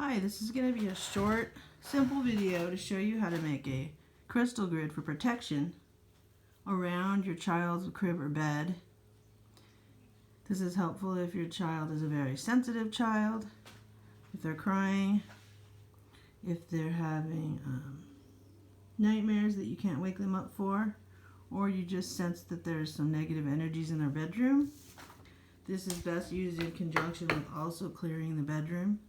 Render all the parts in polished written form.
Hi, this is going to be a short, simple video to show you how to make a crystal grid for protection around your child's crib or bed. This is helpful if your child is a very sensitive child, if they're crying, if they're having nightmares that you can't wake them up for, or you just sense that there's some negative energies in their bedroom. This is best used in conjunction with also clearing the bedroom.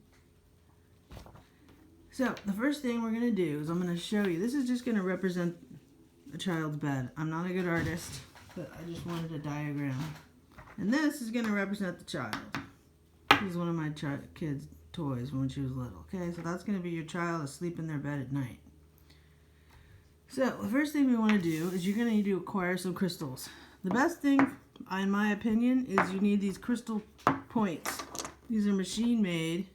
So the first thing we're going to do is I'm going to show you. This is just going to represent a child's bed. I'm not a good artist, but I just wanted a diagram. And this is going to represent the child. This is one of my kids' toys when she was little. Okay, so that's going to be your child asleep in their bed at night. So the first thing we want to do is you're going to need to acquire some crystals. The best thing, in my opinion, is you need these crystal points. These are machine made.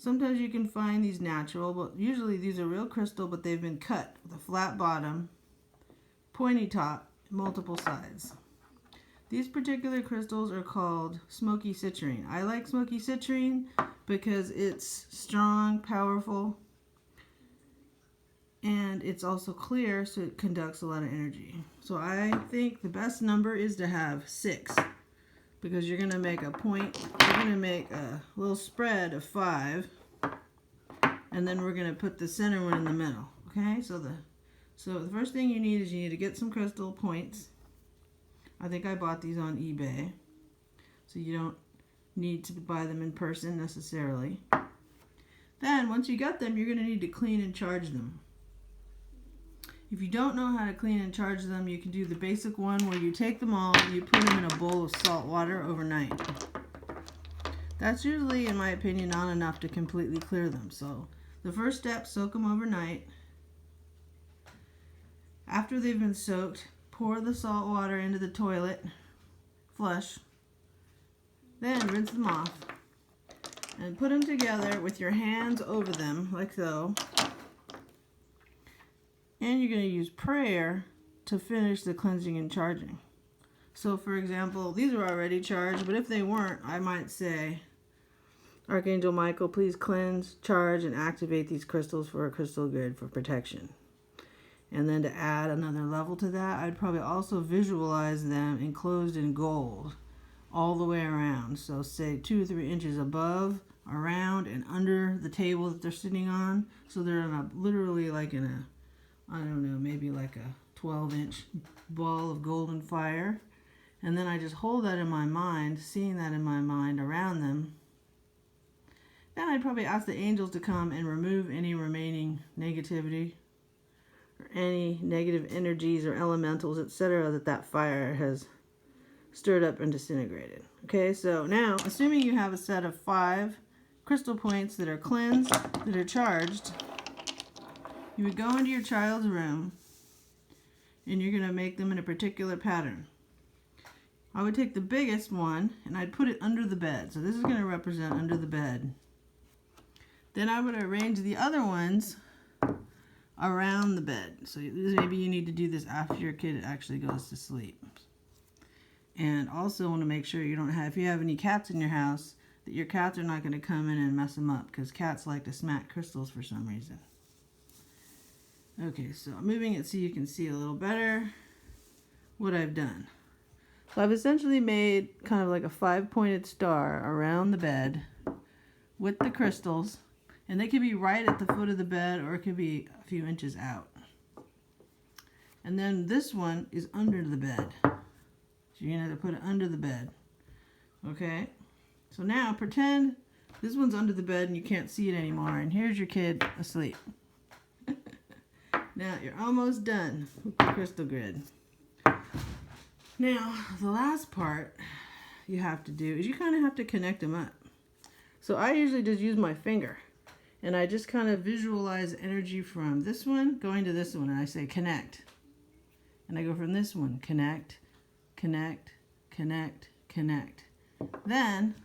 Sometimes you can find these natural, but usually these are real crystal, but they've been cut with a flat bottom, pointy top, multiple sides. These particular crystals are called smoky citrine. I like smoky citrine because it's strong, powerful, and it's also clear, so it conducts a lot of energy. So I think the best number is to have 6. Because you're going to make a point, you're going to make a little spread of 5, and then we're going to put the center one in the middle. Okay, so the first thing you need is you need to get some crystal points. I think I bought these on eBay, so you don't need to buy them in person necessarily. Then once you got them, you're going to need to clean and charge them. If you don't know how to clean and charge them, you can do the basic one where you take them all and you put them in a bowl of salt water overnight. That's usually, in my opinion, not enough to completely clear them. So the first step, soak them overnight. After they've been soaked, pour the salt water into the toilet, flush, then rinse them off and put them together with your hands over them like so. And you're going to use prayer to finish the cleansing and charging. So for example, these are already charged, but if they weren't, I might say, Archangel Michael, please cleanse, charge, and activate these crystals for a crystal grid for protection. And then to add another level to that, I'd probably also visualize them enclosed in gold all the way around. So say 2 or 3 inches above, around, and under the table that they're sitting on. So they're literally like in a, I don't know, maybe like a 12-inch ball of golden fire. And then I just hold that in my mind, seeing that in my mind around them. Then I'd probably ask the angels to come and remove any remaining negativity or any negative energies or elementals, etc. that fire has stirred up and disintegrated. Okay, so now, assuming you have a set of 5 crystal points that are cleansed, that are charged, you would go into your child's room and you're going to make them in a particular pattern. I would take the biggest one and I'd put it under the bed. So this is going to represent under the bed. Then I would arrange the other ones around the bed. So maybe you need to do this after your kid actually goes to sleep. And also want to make sure you don't have, if you have any cats in your house, that your cats are not going to come in and mess them up, because cats like to smack crystals for some reason. Okay, so I'm moving it so you can see a little better what I've done. So I've essentially made kind of like a 5-pointed star around the bed with the crystals, and they could be right at the foot of the bed or it could be a few inches out. And then this one is under the bed. So you're going to have to put it under the bed. Okay? So now pretend this one's under the bed and you can't see it anymore, and here's your kid asleep. Now you're almost done with the crystal grid. Now the last part you have to do is you kind of have to connect them up. So I usually just use my finger and I just kind of visualize energy from this one going to this one, and I say connect. And I go from this one, connect, connect, connect, connect. Then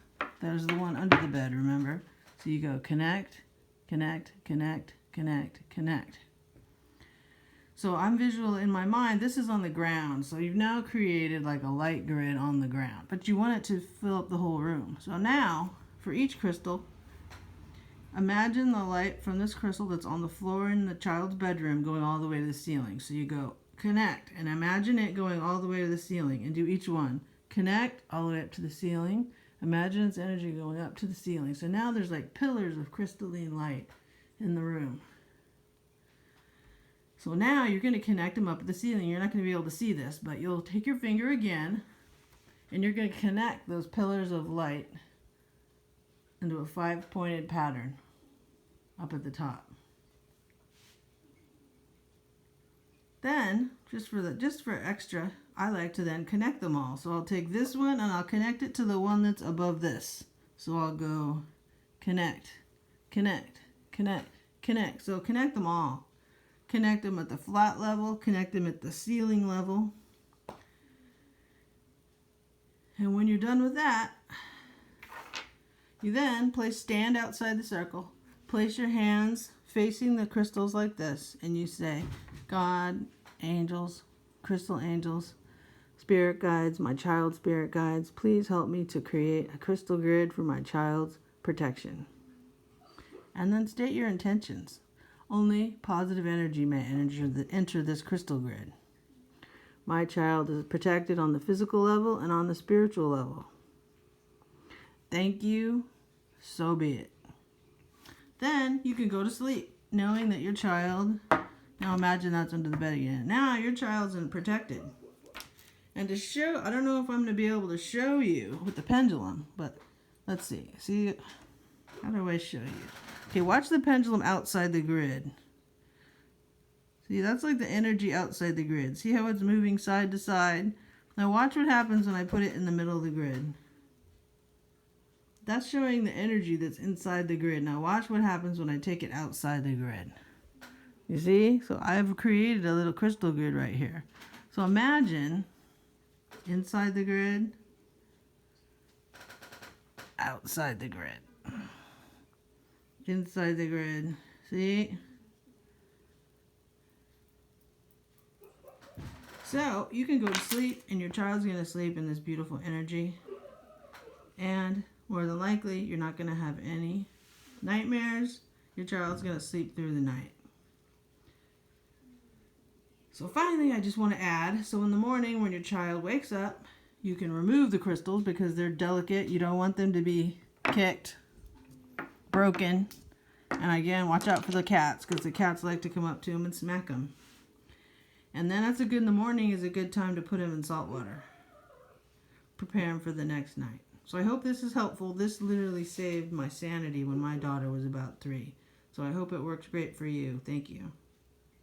there's the one under the bed, remember? So you go connect, connect, connect, connect, connect. So I'm visual in my mind, this is on the ground. So you've now created like a light grid on the ground, but you want it to fill up the whole room. So now for each crystal, imagine the light from this crystal that's on the floor in the child's bedroom going all the way to the ceiling. So you go connect and imagine it going all the way to the ceiling and do each one. Connect all the way up to the ceiling. Imagine its energy going up to the ceiling. So now there's like pillars of crystalline light in the room. So now you're going to connect them up at the ceiling. You're not going to be able to see this, but you'll take your finger again and you're going to connect those pillars of light into a 5-pointed pattern up at the top. Then, just for extra, I like to then connect them all. So I'll take this one and I'll connect it to the one that's above this. So I'll go connect, connect, connect, connect. So connect them all. Connect them at the flat level, connect them at the ceiling level. And when you're done with that, you then stand outside the circle, place your hands facing the crystals like this, and you say, God, angels, crystal angels, spirit guides, my child's spirit guides, please help me to create a crystal grid for my child's protection. And then state your intentions. Only positive energy may enter this crystal grid. My child is protected on the physical level and on the spiritual level. Thank you, so be it. Then you can go to sleep knowing that your child, now imagine that's under the bed again. Now your child's protected. And to show, I don't know if I'm going to be able to show you with the pendulum, but let's see. See, how do I show you? Okay, watch the pendulum outside the grid. See, that's like the energy outside the grid. See how it's moving side to side? Now watch what happens when I put it in the middle of the grid. That's showing the energy that's inside the grid. Now watch what happens when I take it outside the grid. You see? So I've created a little crystal grid right here. So imagine inside the grid, outside the grid. Inside the grid. See? So you can go to sleep and your child's going to sleep in this beautiful energy. And more than likely, you're not going to have any nightmares. Your child's going to sleep through the night. So finally, I just want to add, so in the morning when your child wakes up, you can remove the crystals because they're delicate. You don't want them to be kicked, broken. And again, watch out for the cats because the cats like to come up to them and smack them. And then in the morning is a good time to put them in salt water. Prepare them for the next night. So I hope this is helpful. This literally saved my sanity when my daughter was about 3. So I hope it works great for you. Thank you.